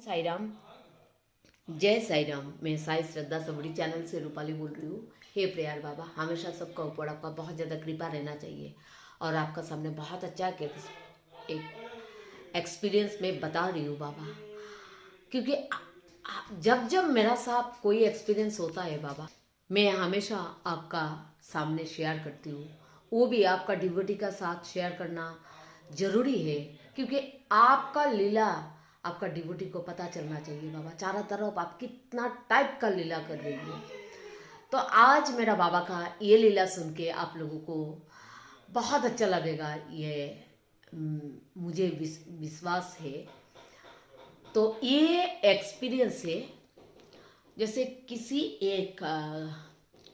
साई राम। जय साई राम। मैं साई श्रद्धा सबड़ी चैनल से रूपाली बोल रही हूँ। हे प्यार बाबा, हमेशा सबका ऊपर आपका बहुत ज़्यादा कृपा रहना चाहिए और आपका सामने बहुत अच्छा एक एक्सपीरियंस मैं बता रही हूँ बाबा, क्योंकि जब जब मेरा साथ कोई एक्सपीरियंस होता है बाबा, मैं हमेशा आपका सामने शेयर करती हूँ। वो भी आपका डिवोटी का साथ शेयर करना जरूरी है, क्योंकि आपका लीला आपका डिवोटी को पता चलना चाहिए बाबा। चारों तरफ आप कितना टाइप का लीला कर रही है। तो आज मेरा बाबा का ये लीला सुन के आप लोगों को बहुत अच्छा लगेगा, ये मुझे विश्वास है। तो ये एक्सपीरियंस है, जैसे किसी एक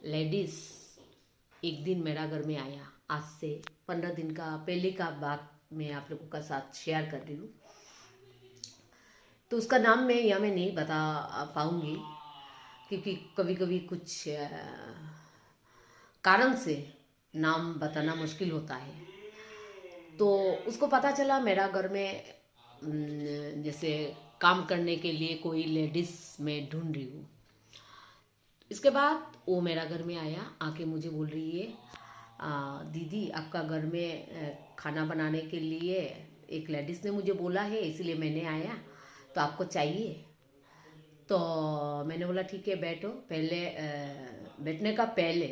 लेडीज एक दिन मेरा घर में आया। आज से 15 दिन का पहले का बात मैं आप लोगों का साथ शेयर कर रही हूँ। तो उसका नाम मैं नहीं बता पाऊंगी, क्योंकि कभी कभी कुछ कारण से नाम बताना मुश्किल होता है। तो उसको पता चला मेरा घर में जैसे काम करने के लिए कोई लेडीज मैं ढूंढ रही हूँ। इसके बाद वो मेरा घर में आया, आके मुझे बोल रही है, दीदी आपका घर में खाना बनाने के लिए एक लेडीज ने मुझे बोला है, इसीलिए मैंने आया, तो आपको चाहिए? तो मैंने बोला ठीक है बैठो। पहले बैठने का पहले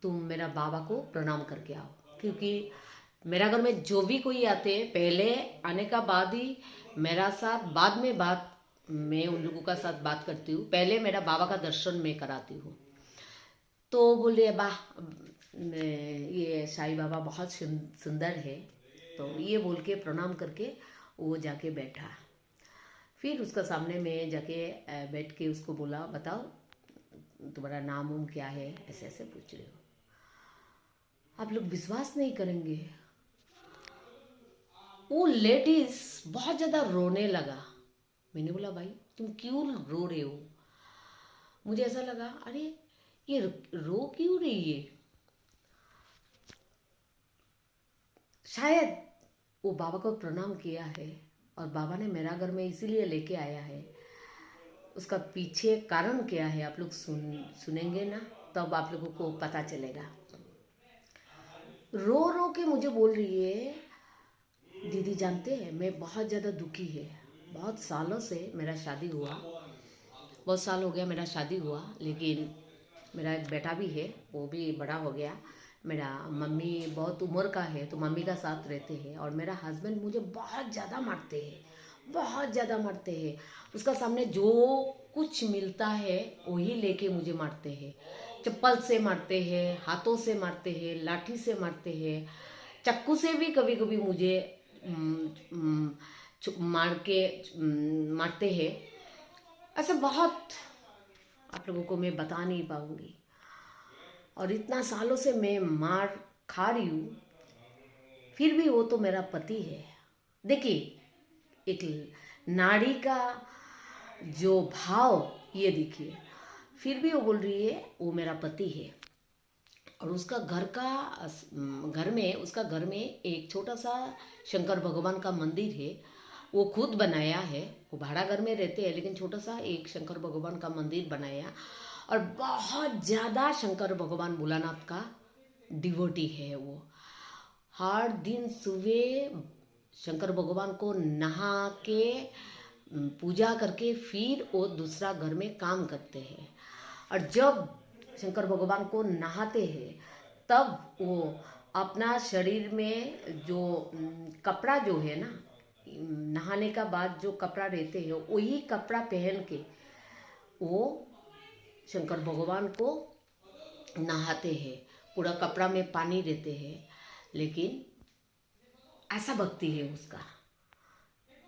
तुम मेरा बाबा को प्रणाम करके आओ, क्योंकि मेरा घर में जो भी कोई आते हैं पहले आने का बाद ही मेरा साथ, बाद में बात मैं उन लोगों का साथ बात करती हूँ, पहले मेरा बाबा का दर्शन मैं कराती हूँ। तो बोले वाह, ये साईं बाबा बहुत सुंदर है। तो ये बोल के प्रणाम करके वो जाके बैठा। फिर उसका सामने में जाके बैठ के उसको बोला, बताओ तुम्हारा नाम उम क्या है, ऐसे ऐसे पूछ रहे हो। आप लोग विश्वास नहीं करेंगे, वो लेडीज बहुत ज्यादा रोने लगा। मैंने बोला भाई तुम क्यों रो रहे हो? मुझे ऐसा लगा अरे ये रो क्यों रही है। शायद वो बाबा को प्रणाम किया है और बाबा ने मेरा घर में इसीलिए लेके आया है। उसका पीछे कारण क्या है आप लोग सुनेंगे ना, तब आप लोगों को पता चलेगा। रो रो के मुझे बोल रही है, दीदी जानते हैं मैं बहुत ज़्यादा दुखी है। बहुत सालों से मेरा शादी हुआ, बहुत साल हो गया मेरा शादी हुआ, लेकिन मेरा एक बेटा भी है, वो भी बड़ा हो गया। मेरा मम्मी बहुत उम्र का है, तो मम्मी का साथ रहते हैं, और मेरा हस्बैंड मुझे बहुत ज़्यादा मारते हैं, बहुत ज़्यादा मारते हैं। उसका सामने जो कुछ मिलता है वही लेके मुझे मारते हैं। चप्पल से मारते हैं, हाथों से मारते हैं, लाठी से मारते हैं, चाकू से भी कभी कभी मुझे मारते हैं। ऐसा बहुत आप लोगों को मैं बता नहीं पाऊंगी। और इतना सालों से मैं मार खा रही हूँ, फिर भी वो तो मेरा पति है। देखिए एक नारी का जो भाव ये देखिए, फिर भी वो बोल रही है वो मेरा पति है। और उसका उसका घर में एक छोटा सा शंकर भगवान का मंदिर है, वो खुद बनाया है। वो भाड़ा घर में रहते हैं, लेकिन छोटा सा एक शंकर भगवान का मंदिर बनाया। और बहुत ज़्यादा शंकर भगवान भोलानाथ का डिवोटी है वो। हर दिन सुबह शंकर भगवान को नहा के पूजा करके फिर वो दूसरा घर में काम करते हैं। और जब शंकर भगवान को नहाते हैं तब वो अपना शरीर में जो कपड़ा जो है ना, नहाने का बाद जो कपड़ा रहते हैं वही कपड़ा पहन के वो शंकर भगवान को नहाते हैं। पूरा कपड़ा में पानी देते हैं, लेकिन ऐसा भक्ति है उसका।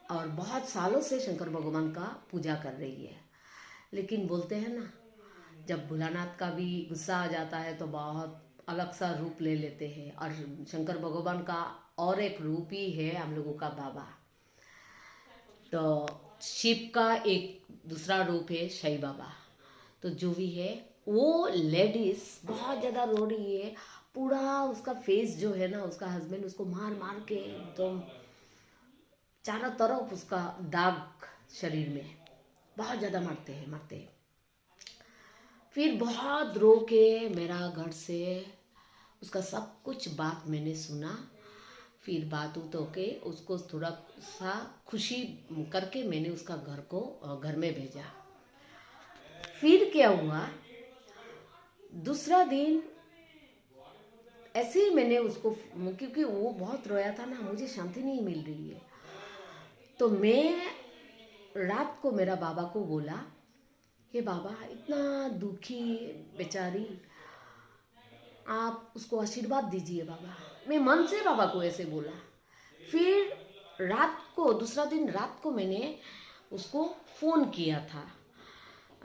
और बहुत सालों से शंकर भगवान का पूजा कर रही है। लेकिन बोलते हैं ना, जब भोलानाथ का भी गुस्सा आ जाता है तो बहुत अलग सा रूप ले लेते हैं। और शंकर भगवान का और एक रूप ही है हम लोगों का बाबा। तो शिव का एक दूसरा रूप है साईं बाबा। तो जो भी है, वो लेडीज बहुत ज़्यादा रो रही है। पूरा उसका फेस जो है ना, उसका हस्बैंड उसको मार मार के एकदम चारों तरफ उसका दाग शरीर में। बहुत ज़्यादा मारते हैं। फिर बहुत रो के मेरा घर से उसका सब कुछ बात मैंने सुना। फिर बात उत होके उसको थोड़ा सा खुशी करके मैंने उसका घर में भेजा। फिर क्या हुआ, दूसरा दिन ऐसे ही मैंने उसको, क्योंकि वो बहुत रोया था ना, मुझे शांति नहीं मिल रही है, तो मैं रात को मेरा बाबा को बोला कि बाबा इतना दुखी बेचारी, आप उसको आशीर्वाद दीजिए बाबा। मैं मन से बाबा को ऐसे बोला। फिर दूसरा दिन रात को मैंने उसको फ़ोन किया था,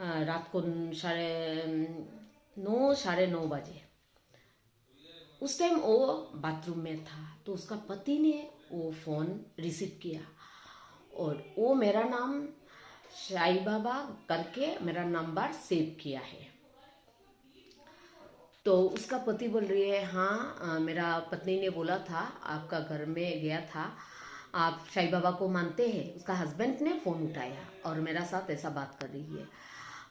रात को 9:30 उस टाइम वो बाथरूम में था, तो उसका पति ने वो फ़ोन रिसीव किया और वो मेरा नाम साईं बाबा करके मेरा नंबर सेव किया है। तो उसका पति बोल रही है, हाँ मेरा पत्नी ने बोला था, आपका घर में गया था, आप साईं बाबा को मानते हैं। उसका हस्बैंड ने फ़ोन उठाया और मेरा साथ ऐसा बात कर रही है,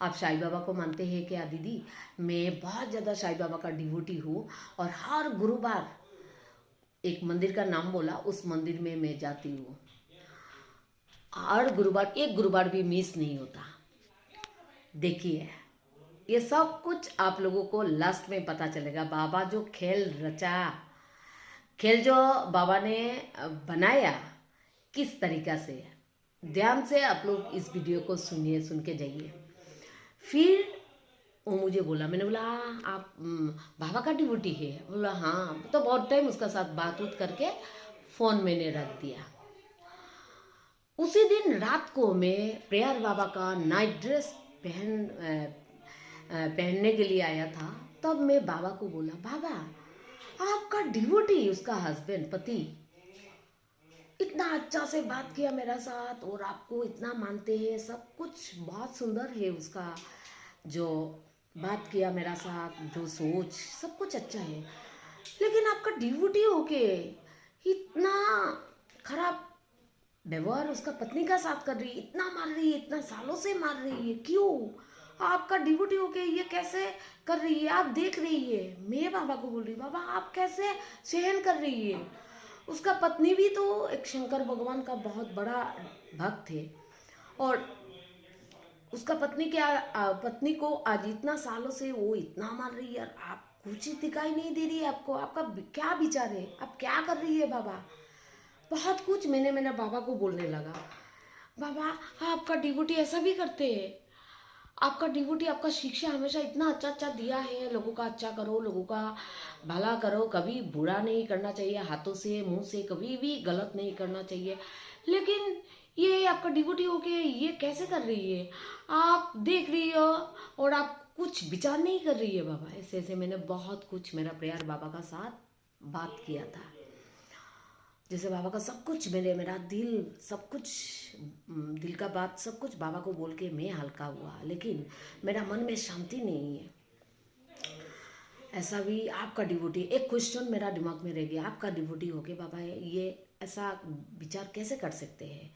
आप साईं बाबा को मानते हैं क्या दीदी? मैं बहुत ज़्यादा साईं बाबा का डिवोटी हूँ और हर गुरुवार, एक मंदिर का नाम बोला, उस मंदिर में मैं जाती हूँ, हर गुरुवार, एक गुरुवार भी मिस नहीं होता। देखिए ये सब कुछ आप लोगों को लास्ट में पता चलेगा। बाबा जो खेल जो बाबा ने बनाया किस तरीका से, ध्यान से आप लोग इस वीडियो को सुनिए, सुन के जाइए। फिर वो मुझे बोला, मैंने बोला आप बाबा का डिवोटी है? बोला हाँ। तो बहुत टाइम उसका साथ बात उत करके फ़ोन मैंने रख दिया। उसी दिन रात को मैं प्रेयर बाबा का नाइट ड्रेस पहनने के लिए आया था। तब मैं बाबा को बोला, बाबा आपका डिवोटी, उसका हस्बैंड, पति, इतना अच्छा से बात किया मेरा साथ और आपको इतना मानते हैं, सब कुछ बहुत सुंदर है उसका, जो बात किया मेरा साथ, जो सोच, सब कुछ अच्छा है, लेकिन आपका डिवोटी होके इतना खराब व्यवहार उसका पत्नी का साथ कर रही है, इतना मार रही है, इतना सालों से मार रही है, क्यों? आपका डिवोटी होके ये कैसे कर रही है? आप देख रही है। मैं बाबा को बोल रही, बाबा आप कैसे सहन कर रही है? उसका पत्नी भी तो एक शंकर भगवान का बहुत बड़ा भक्त है और उसका पत्नी को आज इतना सालों से वो इतना मार रही है, आप कुछ दिखाई नहीं दे रही है आपको? आपका क्या विचार है? आप क्या कर रही है बाबा? बहुत कुछ मैंने बाबा को बोलने लगा। बाबा आपका डिवोटी ऐसा भी करते हैं? आपका डिवोटी, आपका शिक्षा हमेशा इतना अच्छा अच्छा दिया है, लोगों का अच्छा करो, लोगों का भला करो, कभी बुरा नहीं करना चाहिए, हाथों से मुंह से कभी भी गलत नहीं करना चाहिए, लेकिन ये आपका डिवोटी होके ये कैसे कर रही है? आप देख रही हो और आप कुछ विचार नहीं कर रही है बाबा। ऐसे ऐसे मैंने बहुत कुछ मेरा प्रेयर बाबा का साथ बात किया था, जैसे बाबा का सब कुछ, मेरा दिल, सब कुछ दिल का बात सब कुछ बाबा को बोल के मैं हल्का हुआ, लेकिन मेरा मन में शांति नहीं है। ऐसा भी आपका डिवोटी, एक क्वेश्चन मेरा दिमाग में रह गया, आपका डिवोटी हो के बाबा ये ऐसा विचार कैसे कर सकते हैं?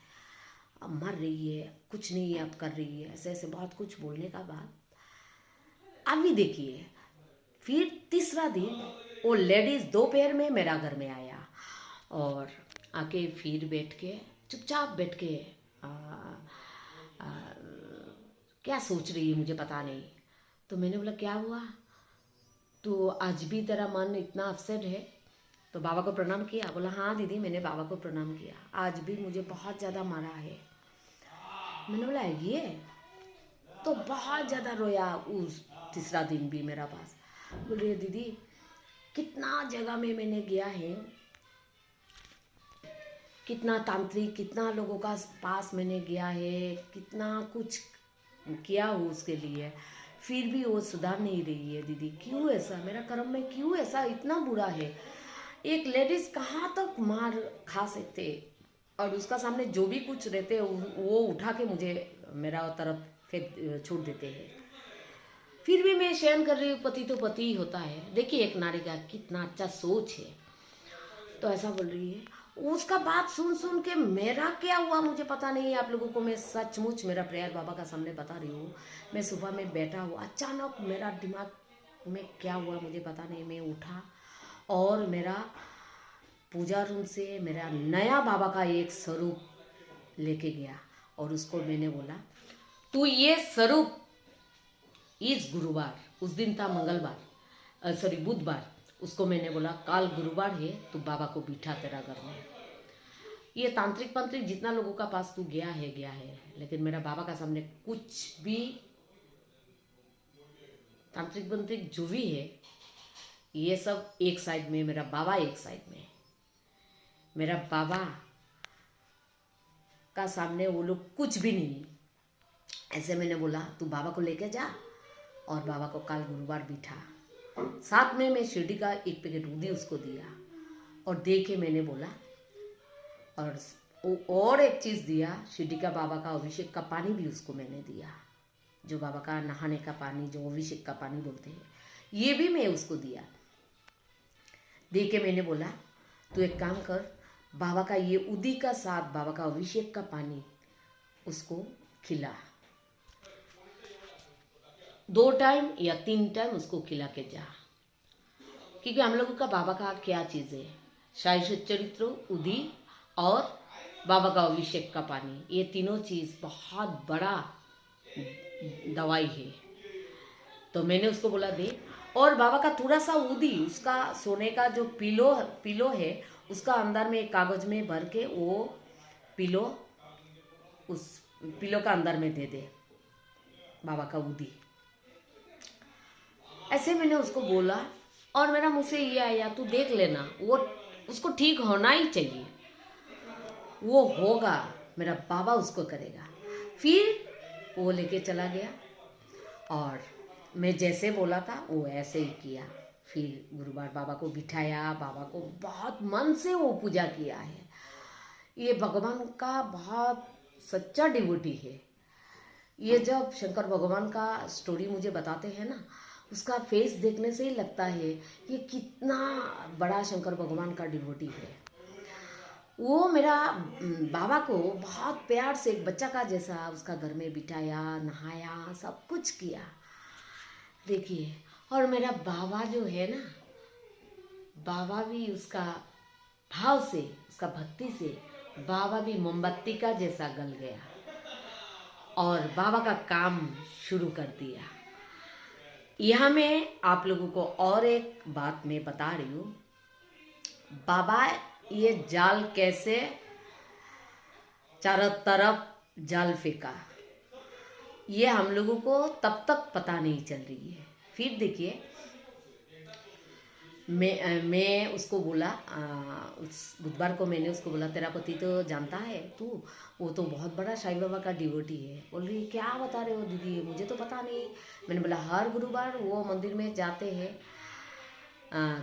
अब मर रही है, कुछ नहीं आप कर रही है, ऐसे ऐसे बहुत कुछ बोलने का बाद अभी देखिए, फिर तीसरा दिन वो लेडीज दोपहर में मेरा घर में आया और आके फिर बैठ के चुपचाप बैठ के क्या सोच रही है मुझे पता नहीं। तो मैंने बोला क्या हुआ, तो आज भी तेरा मन इतना अपसेट है? तो बाबा को प्रणाम किया। बोला हाँ दीदी मैंने बाबा को प्रणाम किया, आज भी मुझे बहुत ज़्यादा मारा है। मैंने बोला ये, तो बहुत ज़्यादा रोया उस तीसरा दिन भी मेरा पास। बोले दीदी कितना जगह में मैंने गया है, कितना तांत्रिक, कितना लोगों का पास मैंने गया है, कितना कुछ किया हो उसके लिए, फिर भी वो सुधार नहीं रही है दीदी। क्यों ऐसा, मेरा कर्म में क्यों ऐसा इतना बुरा है? एक लेडीज कहाँ तक मार खा सकते, और उसका सामने जो भी कुछ रहते वो उठा के मुझे मेरा तरफ फेंक छोड़ देते हैं। फिर भी मैं सहन कर रही हूँ, पति तो पति ही होता है। देखिए एक नारी का कितना अच्छा सोच है। तो ऐसा बोल रही है, उसका बात सुन सुन के मेरा क्या हुआ मुझे पता नहीं। आप लोगों को मैं सचमुच मेरा प्रेयर बाबा का सामने बता रही हूँ। मैं सुबह में बैठा हुआ, अचानक मेरा दिमाग में क्या हुआ मुझे पता नहीं। मैं उठा और मेरा पूजा रूम से मेरा नया बाबा का एक स्वरूप लेके गया और उसको मैंने बोला, तू ये स्वरूप इस गुरुवार, उस दिन था मंगलवार, सॉरी बुधवार, उसको मैंने बोला काल गुरुवार है, तू बाबा को बिठा तेरा घर में। ये तांत्रिक पंत्रिक जितना लोगों का पास तू गया है, लेकिन मेरा बाबा का सामने कुछ भी तांत्रिक पंत्रिक जो भी है, ये सब एक साइड में, मेरा बाबा एक साइड में। मेरा बाबा का सामने वो लोग कुछ भी नहीं। ऐसे मैंने बोला तू बाबा को लेके जा और बाबा को काल गुरुवार बिठा। साथ में मैं शिरडी का एक पैकेट दूधी उसको दिया और दे के मैंने बोला, और एक चीज़ दिया, शिरडी का बाबा का अभिषेक का पानी भी उसको मैंने दिया, जो बाबा का नहाने का पानी, जो अभिषेक का पानी बोलते हैं, ये भी मैं उसको दिया। दे के मैंने बोला तू एक काम कर, बाबा का ये उदी का साथ, बाबा का अभिषेक का पानी उसको खिला, 2 टाइम या 3 टाइम उसको खिला के जा। क्योंकि हम लोगों का बाबा का क्या चीज़ है, शाही चरित्र, उदी और बाबा का अभिषेक का पानी, ये तीनों चीज़ बहुत बड़ा दवाई है। तो मैंने उसको बोला दे, और बाबा का थोड़ा सा उदी, उसका सोने का जो पिलो है, उसका अंदर में एक कागज में भर के वो पिलो उस पिलो का अंदर में दे दे, बाबा का उदी। ऐसे मैंने उसको बोला और मेरा मुँह से ये आया, तू देख लेना, वो उसको ठीक होना ही चाहिए, वो होगा, मेरा बाबा उसको करेगा। फिर वो लेके चला गया और मैं जैसे बोला था वो ऐसे ही किया। फिर गुरुवार बाबा को बिठाया, बाबा को बहुत मन से वो पूजा किया है। ये भगवान का बहुत सच्चा डिवोटी है। ये जब शंकर भगवान का स्टोरी मुझे बताते हैं ना, उसका फेस देखने से ही लगता है ये कितना बड़ा शंकर भगवान का डिवोटी है। वो मेरा बाबा को बहुत प्यार से एक बच्चा का जैसा उसका घर में बिठाया, नहाया, सब कुछ किया। देखिए, और मेरा बाबा जो है ना, बाबा भी उसका भाव से, उसका भक्ति से, बाबा भी मोमबत्ती का जैसा गल गया और बाबा का काम शुरू कर दिया। यहाँ मैं आप लोगों को और एक बात मैं बता रही हूँ, बाबा ये जाल कैसे चारों तरफ जाल फेंका, ये हम लोगों को तब तक पता नहीं चल रही है। फिर देखिए, मैं उसको बोला, उस बुधवार को मैंने उसको बोला तेरा पति तो जानता है तू, वो तो बहुत बड़ा साईं बाबा का डिवोटी है। बोल रही क्या बता रहे हो दीदी, मुझे तो पता नहीं। मैंने बोला हर गुरुवार वो मंदिर में जाते हैं,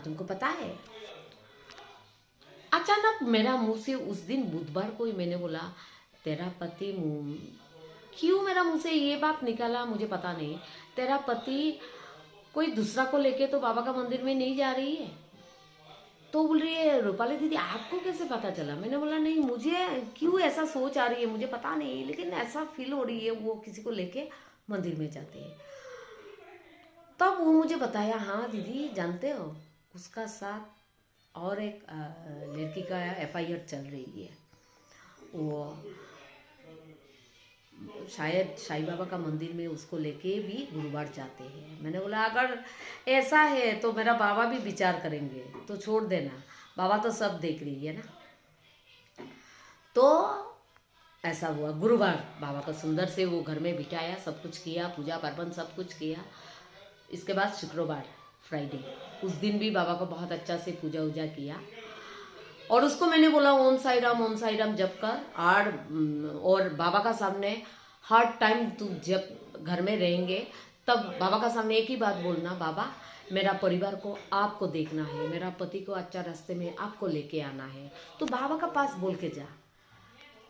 तुमको पता है। अचानक मेरा मुंह से उस दिन बुधवार को ही मैंने बोला तेरा पति, क्यों मेरा मुंह से ये बात निकाला मुझे पता नहीं, तेरा पति कोई दूसरा को लेके तो बाबा का मंदिर में नहीं जा रही है। तो बोल रही है रूपाली दीदी आपको कैसे पता चला। मैंने बोला नहीं, मुझे क्यों ऐसा सोच आ रही है मुझे पता नहीं, लेकिन ऐसा फील हो रही है वो किसी को लेके मंदिर में जाते हैं। तब वो मुझे बताया हाँ दीदी जानते हो, उसका साथ और एक लड़की का FIR चल रही है, वो शायद साईं बाबा का मंदिर में उसको लेके भी गुरुवार जाते हैं। मैंने बोला अगर ऐसा है तो मेरा बाबा भी विचार करेंगे, तो छोड़ देना, बाबा तो सब देख रही है ना। तो ऐसा हुआ, गुरुवार बाबा को सुंदर से वो घर में बिठाया, सब कुछ किया, पूजा पार्वन सब कुछ किया। इसके बाद शुक्रवार फ्राइडे, उस दिन भी बाबा को बहुत अच्छा से पूजा वूजा किया और उसको मैंने बोला ओम साई राम जप कर। और बाबा का सामने हर टाइम तू जब घर में रहेंगे तब बाबा का सामने एक ही बात बोलना, बाबा मेरा परिवार को आपको देखना है, मेरा पति को अच्छा रास्ते में आपको लेके आना है। तो बाबा का पास बोल के जा,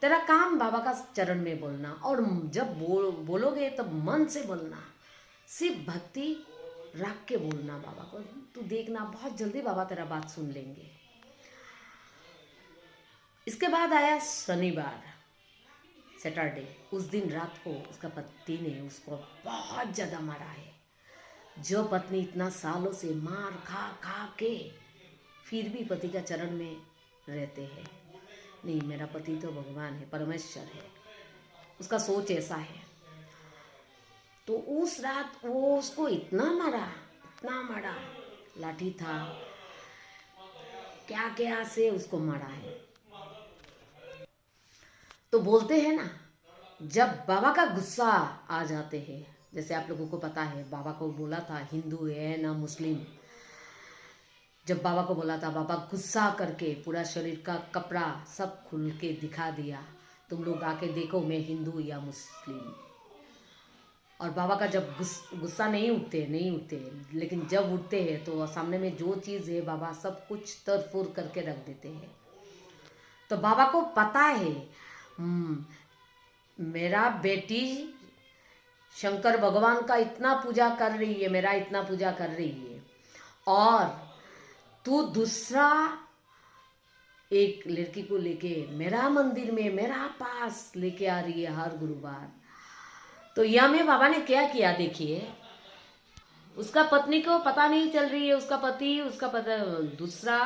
तेरा काम बाबा का चरण में बोलना, और जब बोलोगे तब मन से बोलना, सिर्फ भक्ति रख के बोलना बाबा को। तू देखना बहुत जल्दी बाबा तेरा बात सुन लेंगे। इसके बाद आया शनिवार, सैटरडे। उस दिन रात को उसका पति ने उसको बहुत ज़्यादा मारा है। जो पत्नी इतना सालों से मार खा खा के फिर भी पति का चरण में रहते हैं, नहीं मेरा पति तो भगवान है, परमेश्वर है, उसका सोच ऐसा है। तो उस रात वो उसको इतना मारा, लाठी था, क्या क्या से उसको मारा है। तो बोलते हैं ना, जब बाबा का गुस्सा आ जाते हैं, जैसे आप लोगों को पता है बाबा को बोला था हिंदू है ना मुस्लिम, जब बाबा को बोला था, बाबा गुस्सा करके पूरा शरीर का कपड़ा सब खुल के दिखा दिया, तुम लोग आके देखो मैं हिंदू या मुस्लिम। और बाबा का जब गुस्सा नहीं उठते, लेकिन जब उठते हैं तो सामने में जो चीज़ है बाबा सब कुछ तरफूर करके रख देते हैं। तो बाबा को पता है मेरा बेटी शंकर भगवान का इतना पूजा कर रही है, मेरा इतना पूजा कर रही है, और तू दूसरा एक लड़की को लेके मेरा मंदिर में मेरा पास लेके आ रही है हर गुरुवार। तो यह में बाबा ने क्या किया देखिए, उसका पत्नी को पता नहीं चल रही है, उसका पति उसका पता दूसरा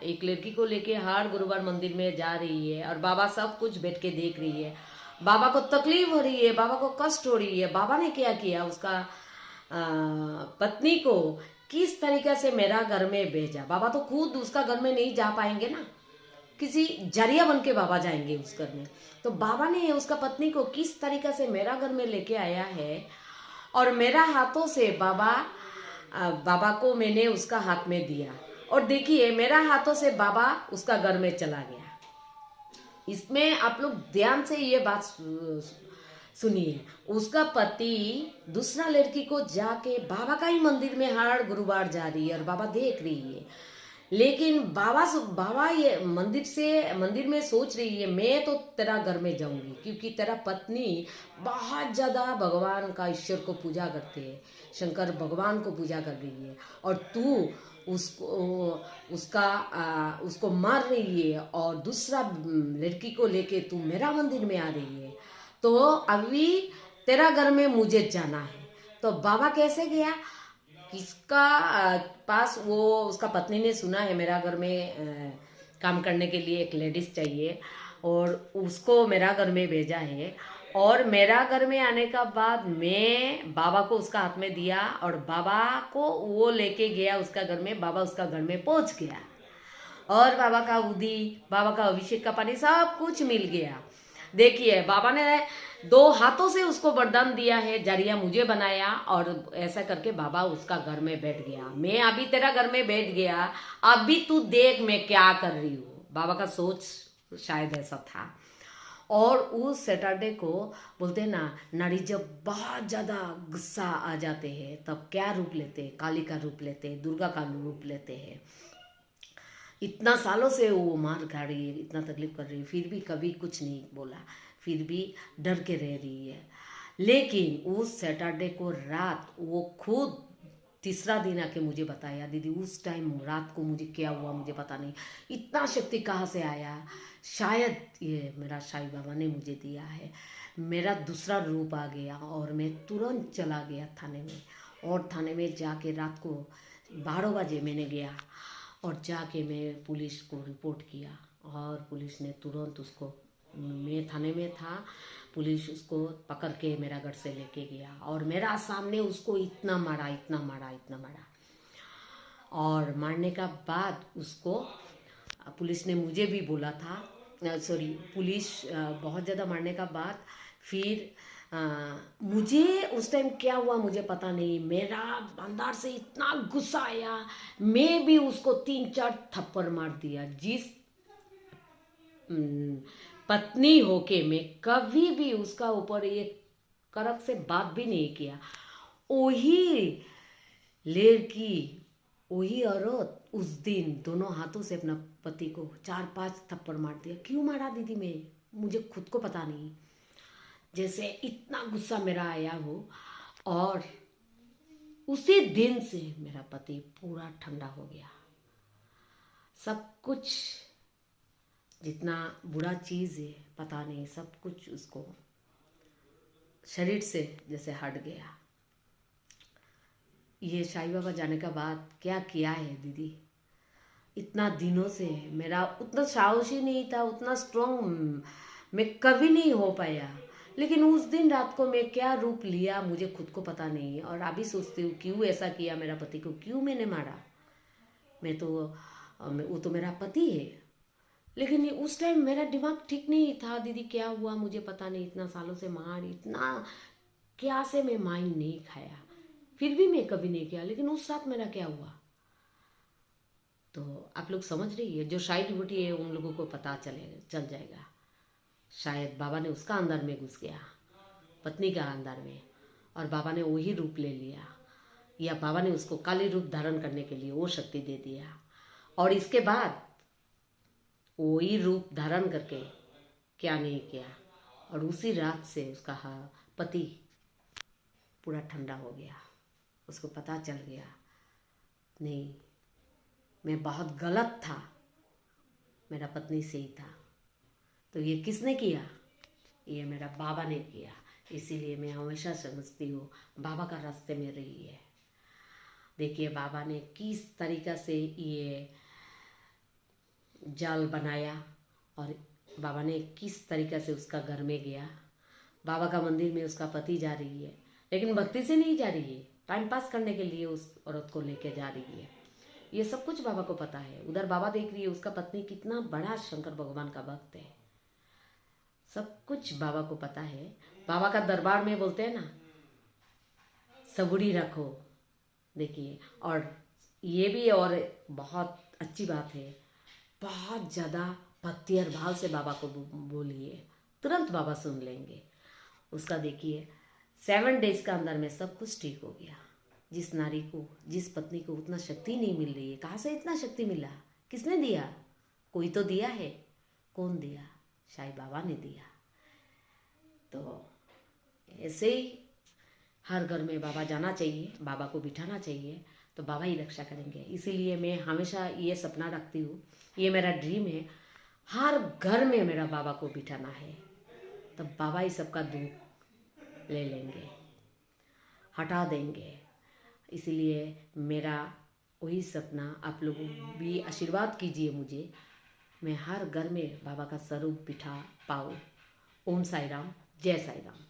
एक लड़की को लेके हर गुरुवार मंदिर में जा रही है, और बाबा सब कुछ बैठ के देख रही है। बाबा को तकलीफ हो रही है, बाबा को कष्ट हो रही है। बाबा ने क्या किया, उसका पत्नी को किस तरीके से मेरा घर में भेजा। बाबा तो खुद उसका घर में नहीं जा पाएंगे ना, किसी जरिया बन के बाबा जाएंगे उस घर में। तो बाबा ने उसका पत्नी को किस तरीके से मेरा घर में लेके आया है, और मेरा हाथों से बाबा को मैंने उसका हाथ में दिया, और देखिए मेरा हाथों से बाबा उसका घर में चला गया। इसमें आप लोग ध्यान से ये बात सुनिए, उसका पति दूसरा लड़की को जाके बाबा का ही मंदिर में हर गुरुवार जा रही है और बाबा देख रही है, लेकिन बाबा ये मंदिर में सोच रही है मैं तो तेरा घर में जाऊंगी, क्योंकि तेरा पत्नी बहुत ज्यादा भगवान का ईश्वर को पूजा करते है, शंकर भगवान को पूजा कर रही है, और तू उसको मार रही है और दूसरा लड़की को लेके तू मेरा मंदिर में आ रही है, तो अभी तेरा घर में मुझे जाना है। तो बाबा कैसे गया, किसका पास, वो उसका पत्नी ने सुना है मेरा घर में काम करने के लिए एक लेडीज चाहिए, और उसको मेरा घर में भेजा है, और मेरा घर में आने का बाद मैं बाबा को उसका हाथ में दिया, और बाबा को वो लेके गया उसका घर में, बाबा उसका घर में पहुंच गया, और बाबा का उदी, बाबा का अभिषेक का पानी सब कुछ मिल गया। देखिए बाबा ने 2 हाथों से उसको वरदान दिया है, जरिया मुझे बनाया, और ऐसा करके बाबा उसका घर में बैठ गया। मैं अभी तेरा घर में बैठ गया, अभी तू देख मैं क्या कर रही हूँ। बाबा का सोच शायद ऐसा था। और उस सैटरडे को बोलते हैं ना, नारी जब बहुत ज़्यादा गुस्सा आ जाते हैं तब क्या रूप लेते हैं, काली का रूप लेते हैं, दुर्गा का रूप लेते हैं। इतना सालों से वो मार खा रही है, इतना तकलीफ कर रही है, फिर भी कभी कुछ नहीं बोला, फिर भी डर के रह रही है। लेकिन उस सैटरडे को रात वो खुद तीसरा दिन आके मुझे बताया, दीदी उस टाइम रात को मुझे क्या हुआ मुझे पता नहीं, इतना शक्ति कहाँ से आया, शायद ये मेरा साईं बाबा ने मुझे दिया है। मेरा दूसरा रूप आ गया और मैं तुरंत चला गया थाने में, और थाने में जाके रात को 12 बजे मैंने गया, और जाके मैं पुलिस को रिपोर्ट किया, और पुलिस ने तुरंत उसको, मैं थाने में था, पुलिस उसको पकड़ के मेरा घर से लेके गया, और मेरा सामने उसको इतना मारा, और मारने का बाद उसको पुलिस ने मुझे भी बोला था, पुलिस बहुत ज़्यादा मारने का बाद फिर मुझे उस टाइम क्या हुआ मुझे पता नहीं, मेरा अंदर से इतना गुस्सा आया, मैं भी उसको 3-4 थप्पड़ मार दिया। जिस पत्नी होके मैं कभी भी उसका ऊपर ये कड़क से बात भी नहीं किया, वही लड़की, वही औरत उस दिन दोनों हाथों से अपना पति को 4-5 थप्पड़ मार दिया। क्यों मारा दीदी मैं, मुझे खुद को पता नहीं, जैसे इतना गुस्सा मेरा आया हो। और उसी दिन से मेरा पति पूरा ठंडा हो गया, सब कुछ जितना बुरा चीज़ है पता नहीं, सब कुछ उसको शरीर से जैसे हट गया। ये साईं बाबा जाने का बाद क्या किया है दीदी, इतना दिनों से मेरा उतना साहस ही नहीं था, उतना स्ट्रॉन्ग मैं कभी नहीं हो पाया। लेकिन उस दिन रात को मैं क्या रूप लिया मुझे खुद को पता नहीं है। और अभी सोचती हूँ क्यों ऐसा किया, मेरा पति को क्यों मैंने मारा। वो तो मेरा पति है, लेकिन उस टाइम मेरा दिमाग ठीक नहीं था दीदी। क्या हुआ मुझे पता नहीं, इतना सालों से मार, इतना क्या से मैं माइंड नहीं खाया, फिर भी मैं कभी नहीं किया। लेकिन उस रात मेरा क्या हुआ तो आप लोग समझ रही है। जो साइड डिवोटी है उन लोगों को पता चल जाएगा। शायद बाबा ने उसका अंदर में घुस गया, पत्नी का अंदर में, और बाबा ने वही रूप ले लिया, या बाबा ने उसको काली रूप धारण करने के लिए वो शक्ति दे दिया। और इसके बाद वही रूप धारण करके क्या नहीं किया, और उसी रात से उसका पति पूरा ठंडा हो गया। उसको पता चल गया नहीं, मैं बहुत गलत था, मेरा पत्नी सही था। तो ये किसने किया, ये मेरा बाबा ने किया। इसीलिए मैं हमेशा समझती हूँ बाबा का रास्ते में रही है। देखिए बाबा ने किस तरीक़ा से ये जाल बनाया, और बाबा ने किस तरीक़ा से उसका घर में गया। बाबा का मंदिर में उसका पति जा रही है, लेकिन भक्ति से नहीं जा रही है, टाइम पास करने के लिए उस औरत को लेके जा रही है। ये सब कुछ बाबा को पता है। उधर बाबा देख रही है उसका पत्नी कितना बड़ा शंकर भगवान का भक्त है, सब कुछ बाबा को पता है। बाबा का दरबार में बोलते हैं ना, सबूरी रखो। देखिए, और ये भी और बहुत अच्छी बात है, बहुत ज़्यादा भक्ति और भाव से बाबा को बोलिए, तुरंत बाबा सुन लेंगे उसका। देखिए 7 डेज का अंदर में सब कुछ ठीक हो गया। जिस नारी को, जिस पत्नी को उतना शक्ति नहीं मिल रही है, कहाँ से इतना शक्ति मिला, किसने दिया, कोई तो दिया है। कौन दिया, साईं बाबा ने दिया। तो ऐसे ही हर घर में बाबा जाना चाहिए, बाबा को बिठाना चाहिए, तो बाबा ही रक्षा करेंगे। इसीलिए मैं हमेशा ये सपना रखती हूँ, ये मेरा ड्रीम है, हर घर में मेरा बाबा को बिठाना है। तो बाबा ही सबका दुख ले लेंगे, हटा देंगे। इसीलिए मेरा वही सपना, आप लोग भी आशीर्वाद कीजिए मुझे, मैं हर घर में बाबा का स्वरूप बिठा पाऊँ। ओम साई राम, जय साई राम।